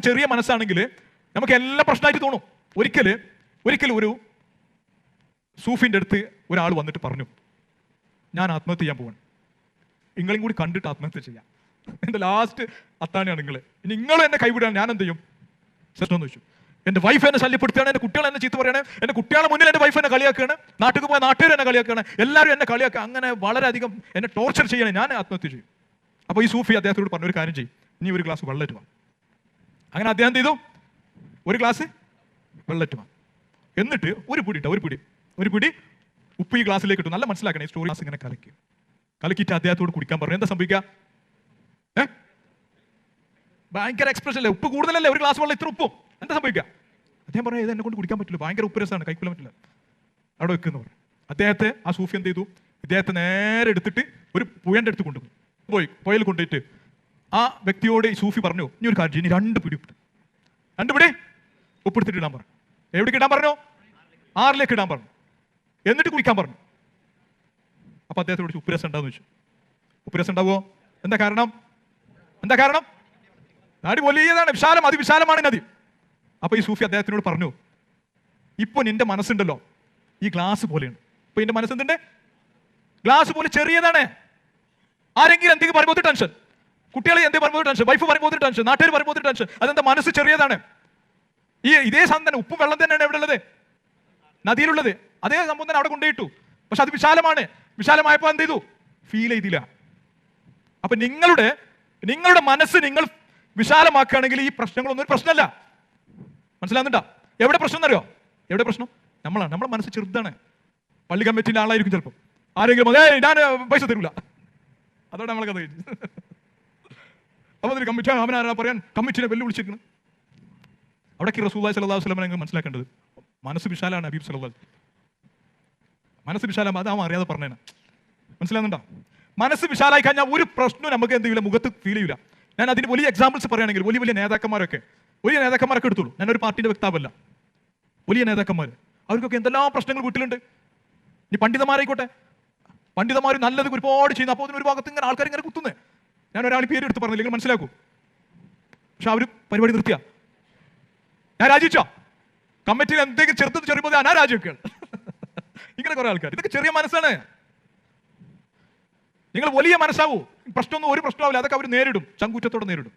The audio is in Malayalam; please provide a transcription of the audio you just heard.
ചെറിയ മനസ്സാണെങ്കിൽ നമുക്ക് എല്ലാ പ്രശ്നമായിട്ട് തോന്നും. ഒരിക്കലും ഒരു സൂഫിൻ്റെ അടുത്ത് ഒരാൾ വന്നിട്ട് പറഞ്ഞു, ഞാൻ ആത്മഹത്യ ചെയ്യാൻ പോവാണ്, നിങ്ങളെയും കൂടി കണ്ടിട്ട് ആത്മഹത്യ ചെയ്യാം. എൻ്റെ ലാസ്റ്റ് അത്താണിയാണ് നിങ്ങൾ, നിങ്ങളും എന്നെ കൈവിടാൻ ഞാൻ എന്ത് ചെയ്യും സെറ്റെന്ന് ചോദിച്ചു. എൻ്റെ വൈഫ് എന്നെ ശല്യപ്പെടുത്തുകയാണ്, എൻ്റെ കുട്ടികൾ എന്നെ ചീത്ത പറയണേ, എൻ്റെ കുട്ടികളെ മുന്നിൽ എൻ്റെ വൈഫ് എന്നെ കളിയാക്കുകയാണ്, നാട്ടിൽ പോയ നാട്ടുകാർ എന്നെ കളിയാക്കുകയാണ്, എല്ലാവരും എന്നെ കളിയാക്കുക, അങ്ങനെ വളരെയധികം എന്നെ ടോർച്ചർ ചെയ്യണേ, ഞാൻ ആത്മഹത്യ ചെയ്യും. അപ്പോൾ ഈ സൂഫി അദ്ദേഹത്തോട് പറഞ്ഞൊരു കാര്യം ചെയ്യും, നീ ഒരു ഗ്ലാസ് വെള്ളറ്റ് വാ. അങ്ങനെ അദ്ദേഹം ചെയ്തു, ഒരു ഗ്ലാസ് വെള്ളറ്റ് വാ, എന്നിട്ട് ഒരു പിടി ഉപ്പ് ഈ ഗ്ലാസ്സിലേക്ക് ഇട്ടു. നല്ല മനസ്സിലാക്കണേ, ഈ സ്റ്റോറി ഗ്ലാസ് ഇങ്ങനെ കലക്കിയിട്ട് അദ്ദേഹത്തോട് കുടിക്കാൻ പറഞ്ഞു. എന്താ സംഭവിക്കുക? ഭയങ്കര എക്സ്പ്രഷൻ അല്ലേ, ഉപ്പ് കൂടുതലല്ലേ, ഒരു ഗ്ലാസ് വെള്ളം ഇത്ര ഉപ്പും, എന്താ സംഭവിക്കുക? അദ്ദേഹം പറഞ്ഞു, ഇത് എന്നെ കൊണ്ട് കുടിക്കാൻ പറ്റില്ല, ഭയങ്കര ഉപ്പ് രസമാണ്, കൈക്കൊള്ളാൻ പറ്റില്ല, അവിടെ വെക്കുന്നു പറഞ്ഞു. അദ്ദേഹത്തെ ആ സൂഫി എന്ത് ചെയ്തു, ഇദ്ദേഹത്തെ നേരെ എടുത്തിട്ട് ഒരു പുഴൻ്റെ അടുത്ത് കൊണ്ടുപോയി. പുഴയിൽ കൊണ്ടുപോയിട്ട് ആ വ്യക്തിയോട് ഈ സൂഫി പറഞ്ഞു, ഇനി ഒരു കാര്യം, ഇനി രണ്ട് പിടി ഉപ്പെടുത്തിട്ട് ഇടാൻ പറഞ്ഞു. എവിടേക്ക് ഇടാൻ പറഞ്ഞു? ആറിലേക്ക് ഇടാൻ പറഞ്ഞു. എന്നിട്ട് കുടിക്കാൻ പറഞ്ഞു. അപ്പൊ അദ്ദേഹത്തോട് ഉപ്പ് രസം ഉണ്ടാവും ചോദിച്ചു. ഉപ്പ് രസം ഉണ്ടാവോ? എന്താ കാരണം? നടി വലിയതാണ്, വിശാലം, അതിവിശാലമാണ് നദി. അപ്പൊ ഈ സൂഫി അദ്ദേഹത്തിനോട് പറഞ്ഞു, ഇപ്പൊ നിന്റെ മനസ്സുണ്ടല്ലോ ഈ ഗ്ലാസ് പോലെയാണ്. ഇപ്പൊ എന്റെ മനസ്സെന്തിന്റെ? ഗ്ലാസ് പോലെ ചെറിയതാണ്. ആരെങ്കിലും എന്തെങ്കിലും പറയുമ്പോൾ ടെൻഷൻ, കുട്ടികളെ എന്തെങ്കിലും പറയുമ്പോൾ ടെൻഷൻ, വൈഫ് പറയുമ്പോൾ ടെൻഷൻ, നാട്ടുകാർ പറയുമ്പോൾ ടെൻഷൻ. അതെന്താ? മനസ്സ് ചെറിയതാണ്. ഇതേ സാധനം തന്നെ, ഉപ്പും വെള്ളം തന്നെയാണ് എവിടെ ഉള്ളത്? നദിയിലുള്ളത്. അതേ സംഭവം തന്നെ അവിടെ കൊണ്ടുപോയിട്ടു. പക്ഷെ അത് വിശാലമാണ്. വിശാലമായപ്പോൾ എന്ത് ചെയ്തു? ഫീൽ ചെയ്തില്ല. അപ്പൊ നിങ്ങളുടെ മനസ്സ് നിങ്ങൾ വിശാലമാക്കുകയാണെങ്കിൽ ഈ പ്രശ്നങ്ങളൊന്നും ഒരു പ്രശ്നമല്ല. മനസ്സിലാകുന്നുണ്ടോ? എവിടെ പ്രശ്നം എന്നറിയോ? എവിടെ പ്രശ്നം? നമ്മളാണ്. നമ്മളെ മനസ്സ് ചെറുതാണ്. പള്ളി കമ്മിറ്റിന്റെ ആളായിരിക്കും ചിലപ്പോൾ, ആരെങ്കിലും ഞാൻ പൈസ തരില്ല, അതോടെ നമ്മളെ കഥ കഴിഞ്ഞു. അപ്പൊ ഒരു കമ്മിറ്റി അവനാരാ പറയാൻ കമ്മിറ്റിനെ വെല്ലുവിളിച്ചിരിക്കുന്നു. അവിടേക്ക് റസൂലുള്ളാഹി സ്വല്ലല്ലാഹു അലൈഹി വസല്ലം മനസ്സിലാക്കേണ്ടത് മനസ്സ് വിശാലാണ്. ഹബീബ് സല്ലല്ലാഹു അലൈഹി മനസ്സ് വിശാലം, അത് അവൻ അറിയാതെ പറഞ്ഞേനെ. മനസ്സിലാകുന്നുണ്ടോ? മനസ്സ് വിശാലായി കഴിഞ്ഞാൽ ഒരു പ്രശ്നവും നമുക്ക് എന്ത് ചെയ്യില്ല, മുഖത്ത് ഫീൽ ചെയ്യില്ല. ഞാൻ അതിന് വലിയ എക്സാമ്പിൾസ് പറയുകയാണെങ്കിൽ വലിയ നേതാക്കന്മാരൊക്കെ എടുത്തോളൂ. ഞാനൊരു പാർട്ടിയുടെ വക്താവല്ല. വലിയ നേതാക്കന്മാർ, അവർക്കൊക്കെ എന്തെല്ലാം പ്രശ്നങ്ങൾ വീട്ടിലുണ്ട്. ഇനി പണ്ഡിതന്മാരായിക്കോട്ടെ, പണ്ഡിതന്മാർ നല്ലത് ഒരുപാട് ചെയ്യുന്നു. അപ്പോൾ ഒരു ഭാഗത്ത് ഇങ്ങനെ ആൾക്കാർ ഇങ്ങനെ കുത്തുന്നേ. ഞാൻ ഒരാൾ പേര് എടുത്ത് പറഞ്ഞില്ല, നിങ്ങൾ മനസ്സിലാക്കൂ. പക്ഷെ അവർ പരിപാടി നിർത്തിയ ഞാൻ രാജിച്ചോ, കമ്മിറ്റിയിൽ എന്തെങ്കിലും ചെറുപ്പോൾ ഞാൻ രാജിവെക്കുകയാണ്. ഇങ്ങനെ കുറെ ആൾക്കാർ. ഇതൊക്കെ ചെറിയ മനസ്സാണ്. നിങ്ങൾ വലിയ മനസ്സാവൂ, ഒരു പ്രശ്നമാവില്ല. അതൊക്കെ അവർ നേരിടും, ചങ്കൂറ്റത്തോടെ നേരിടും.